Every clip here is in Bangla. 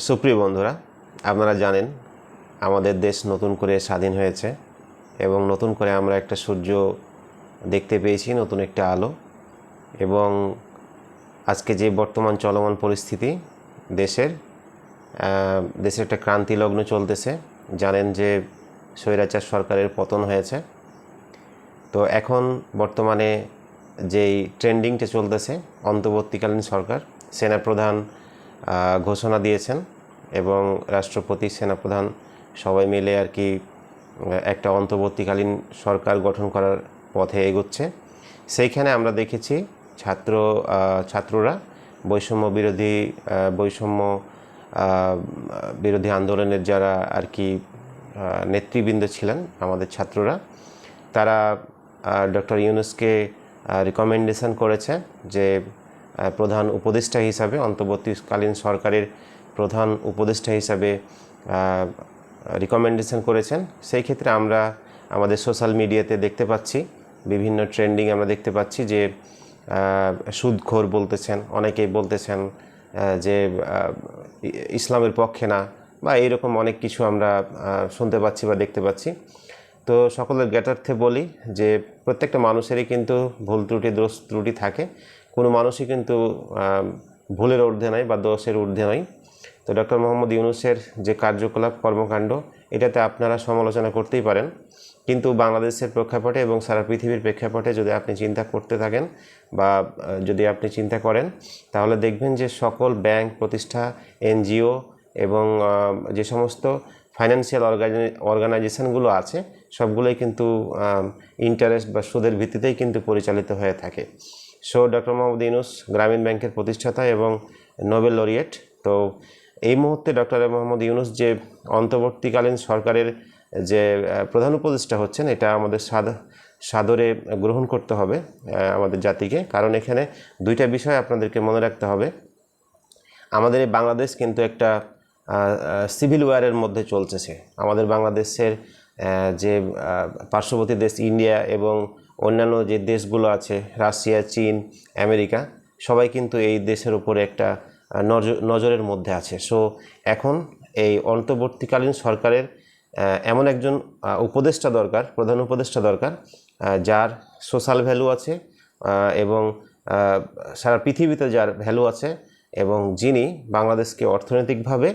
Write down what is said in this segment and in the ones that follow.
সুপ্রিয় বন্ধুরা, আপনারা জানেন আমাদের দেশ নতুন করে স্বাধীন হয়েছে এবং নতুন করে আমরা একটা সূর্য দেখতে পেয়েছি, নতুন একটা আলো। এবং আজকে যে বর্তমান চলমান পরিস্থিতি দেশের একটা ক্রান্তি লগ্ন চলতেছে। জানেন যে স্বৈরাচার সরকারের পতন হয়েছে। তো এখন বর্তমানে যেই ট্রেন্ডিংটা চলতেছে, অন্তর্বর্তীকালীন সরকার, সেনাপ্রধান ঘোষণা দিয়েছেন এবং রাষ্ট্রপতি, সেনাপ্রধান সবাই মিলে আর কি একটা অন্তর্বর্তীকালীন সরকার গঠন করার পথে এগোচ্ছে। সেইখানে আমরা দেখেছি ছাত্ররা বৈষম্য বিরোধী আন্দোলনের যারা আর কি নেতৃবৃন্দ ছিলেন, আমাদের ছাত্ররা, তারা ডক্টর ইউনূসকে রিকমেন্ডেশন করেছে যে প্রধান উপদেষ্টা হিসাবে, অন্তর্বর্তীকালীন সরকারের প্রধান উপদেষ্টা হিসাবে রিকমেন্ডেশন করেছেন। সেই ক্ষেত্রে আমরা আমাদের সোশ্যাল মিডিয়াতে দেখতে পাচ্ছি, বিভিন্ন ট্রেন্ডিং আমরা দেখতে পাচ্ছি যে সুদখোর বলতেছেন, অনেকেই বলতেছেন যে ইসলামের পক্ষে না, বা এইরকম অনেক কিছু আমরা শুনতে পাচ্ছি বা দেখতে পাচ্ছি। তো সকলের জ্ঞাতার্থে বলি যে প্রত্যেকটা মানুষেরই কিন্তু ভুল ত্রুটি, দোষ ত্রুটি থাকে। কোনো মানুষই কিন্তু ভুলের ঊর্ধ্বে নয় বা দোষের ঊর্ধ্বে নয়। তো ডক্টর মোহাম্মদ ইউনূসের যে কার্যকলাপ, কর্মকাণ্ড, এটাতে আপনারা সমালোচনা করতেই পারেন, কিন্তু বাংলাদেশের প্রেক্ষাপটে এবং সারা পৃথিবীর প্রেক্ষাপটে যদি আপনি চিন্তা করতে থাকেন বা যদি আপনি চিন্তা করেন, তাহলে দেখবেন যে সকল ব্যাংক প্রতিষ্ঠা, এনজিও এবং যে সমস্ত ফাইন্যান্সিয়াল অর্গানাইজেশনগুলো আছে, সবগুলোই কিন্তু ইন্টারেস্ট বা সুদের ভিত্তিতেই কিন্তু পরিচালিত হয়ে থাকে। সো ডক্টর মোহাম্মদ ইউনূস গ্রামীণ ব্যাংকের প্রতিষ্ঠাতা এবং নোবেল লরিয়েট। তো এই মুহূর্তে ডক্টর মোহাম্মদ ইউনূস যে অন্তর্বর্তীকালীন সরকারের যে প্রধান উপদেষ্টা হচ্ছেন, এটা আমাদের সাদরে গ্রহণ করতে হবে আমাদের জাতিকে। কারণ এখানে দুইটা বিষয় আপনাদেরকে মনে রাখতে হবে। আমাদের এই বাংলাদেশ কিন্তু একটা সিভিল ওয়ারের মধ্যে চলতেছে। আমাদের বাংলাদেশের যে পার্শ্ববর্তী দেশ ইন্ডিয়া এবং অন্যান্য যে দেশগুলো আছে, রাশিয়া, চীন, আমেরিকা, সবাই কিন্তু এই দেশের উপরে একটা নজরের মধ্যে আছে। সো এখন এই অন্তর্বর্তীকালীন সরকারের এমন একজন উপদেষ্টা দরকার, প্রধান উপদেষ্টা দরকার, যার সোশ্যাল ভ্যালু আছে এবং সারা পৃথিবীতে যার ভ্যালু আছে, এবং যিনি বাংলাদেশকে অর্থনৈতিকভাবে,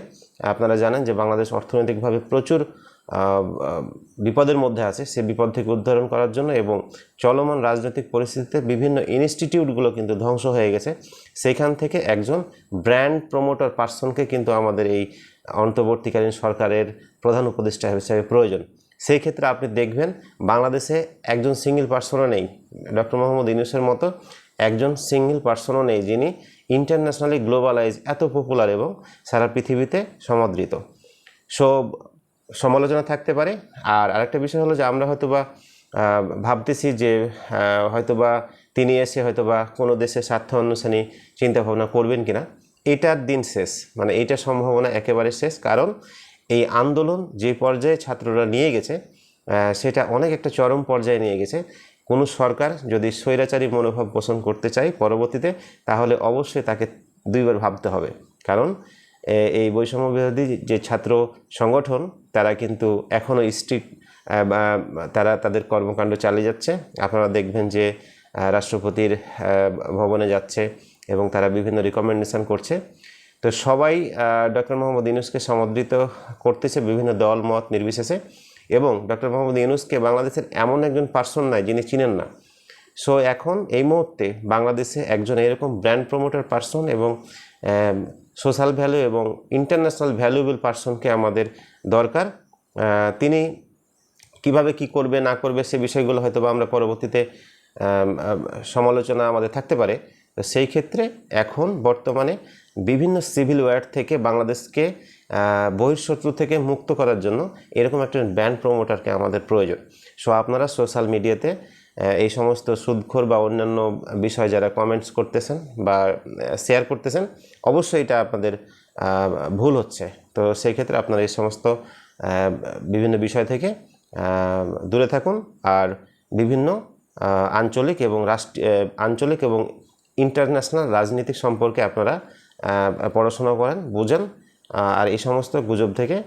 আপনারা জানেন যে বাংলাদেশ অর্থনৈতিকভাবে প্রচুর বিপদের মধ্যে আছে, সে বিপদ থেকে উদ্ধারণ করার জন্য, এবং চলমান রাজনৈতিক পরিস্থিতিতে বিভিন্ন ইনস্টিটিউটগুলো কিন্তু ধ্বংস হয়ে গেছে, সেইখান থেকে একজন ব্র্যান্ড প্রমোটার পার্সনকে কিন্তু আমাদের এই অন্তর্বর্তীকালীন সরকারের প্রধান উপদেষ্টা হিসেবে প্রয়োজন। সেই ক্ষেত্রে আপনি দেখবেন বাংলাদেশে একজন সিঙ্গেল পার্সনও নেই, ডক্টর মোহাম্মদ ইউনূসের মতো একজন সিঙ্গেল পার্সনও নেই যিনি ইন্টারন্যাশনালি গ্লোবালাইজ, এত পপুলার এবং সারা পৃথিবীতে সমাদৃত। সো সমালোচনা থাকতে পারে। আর আরেকটা বিষয় হলো যে আমরা হয়তোবা ভাবতেছি যে হয়তোবা তিনি এসে হয়তোবা কোনো দেশের স্বার্থ অনুসারে চিন্তাভাবনা করবেন কিনা। এটার দিন শেষ, মানে এইটার সম্ভাবনা একেবারে শেষ। কারণ এই আন্দোলন যে পর্যায়ে ছাত্ররা নিয়ে গেছে, সেটা অনেক একটা চরম পর্যায়ে নিয়ে গেছে। কোনো সরকার যদি স্বৈরাচারী মনোভাব পোষণ করতে চায় পরবর্তীতে, তাহলে অবশ্যই তাকে দুইবার ভাবতে হবে। কারণ এই বৈষম্য বিরোধী যে ছাত্র সংগঠন, তারা কিন্তু এখনও তারা তাদের কর্মকাণ্ড চালিয়ে যাচ্ছে। আপনারা দেখবেন যে রাষ্ট্রপতির ভবনে যাচ্ছে এবং তারা বিভিন্ন রিকমেন্ডেশন করছে। তো সবাই ডক্টর মোহাম্মদ ইউনূসকে সমর্থিত করতেছে বিভিন্ন দল মত নির্বিশেষে, এবং ডক্টর মোহাম্মদ ইউনূসকে বাংলাদেশের এমন একজন পার্সন নাই যিনি চিনেন না। সো এখন এই মুহূর্তে বাংলাদেশে একজন এরকম ব্র্যান্ড প্রমোটার পার্সন এবং সোশ্যাল ভ্যালু এবং ইন্টারন্যাশনাল ভ্যালুয়েবল পার্সনকে আমাদের দরকার। তিনি কিভাবে কি করবে না করবে সে বিষয়গুলো হয়তো বা আমরা পরবর্তীতে সমালোচনা আমাদের থাকতে পারে। তো সেই ক্ষেত্রে এখন বর্তমানে বিভিন্ন সিভিল ওয়ার থেকে বাংলাদেশকে বহিঃশত্রু থেকে মুক্ত করার জন্য এরকম একটা ব্র্যান্ড প্রমোটারকে আমাদের প্রয়োজন। সো আপনারা সোশ্যাল মিডিয়াতে এই সমস্ত সুদখোর বা অন্যান্য বিষয় যারা কমেন্টস করতেছেন বা শেয়ার করতেছেন, অবশ্যই এটা আপনাদের ভুল হচ্ছে। তো সেই ক্ষেত্রে আপনারা এই সমস্ত বিভিন্ন বিষয় থেকে দূরে থাকুন। আর বিভিন্ন আঞ্চলিক এবং ইন্টারন্যাশনাল রাজনীতি সম্পর্কে আপনারা পড়াশোনা করেন, বুঝেন, আর এই সমস্ত গুজব থেকে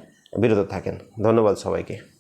বিরত থাকেন। ধন্যবাদ সবাইকে।